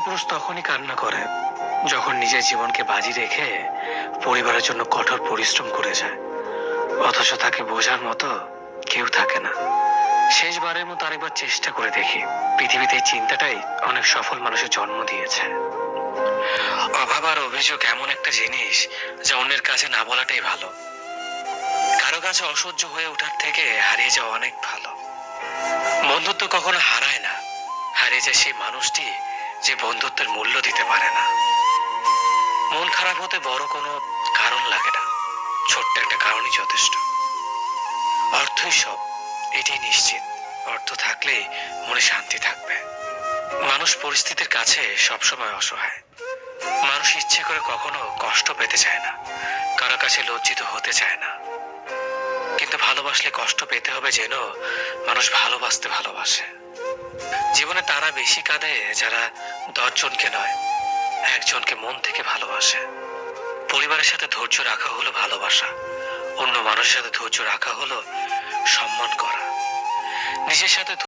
পুরুষ তখনই কান্না করে যখন নিজের জীবনকে বাজি রেখে পরিবারের জন্য কঠোর পরিশ্রম করে যায়, অথচ তাকে বোঝার মতো কেউ থাকে না। শেষবারের মতো আরেকবার চেষ্টা করে দেখি। পৃথিবীতে এই চিন্তাটাই অনেক সফল মানুষের জন্ম দিয়েছে। অভাব আর অভিযোগ এমন একটা জিনিস যা অন্যের কাছে না বলাটাই ভালো। কারো কাছে অসহ্য হয়ে ওঠার থেকে হারিয়ে যাওয়া অনেক ভালো। বন্ধুত্ব কখনো হারায় না, হারিয়ে যায় সেই মানুষটি যে বন্ধুত্বের মূল্য দিতে পারে না। মন খারাপ হতে বড় কোনো কারণ লাগে না, ছোট্ট একটা কারণই যথেষ্ট। অর্থই সব, এটাই নিশ্চিত। অর্থ থাকলেই মনে শান্তি থাকবে। মানুষ পরিস্থিতির কাছে সবসময় অসহায়। মানুষ ইচ্ছে করে কখনো কষ্ট পেতে চায় না, কারো কাছে লজ্জিত হতে চায় না। কিন্তু ভালোবাসলে কষ্ট পেতে হবে যেন মানুষ ভালোবাসতে ভালোবাসে। জীবনে তারা বেশি কাঁদে যারা 10 জনকে নয়, একজনকে মন থেকে ভালোবাসে। পরিবারের সাথে ধৈর্য রাখা হলো ভালোবাসা, অন্য মানুষের সাথে ধৈর্য রাখা হলো সম্মান করা। নিজের সাথে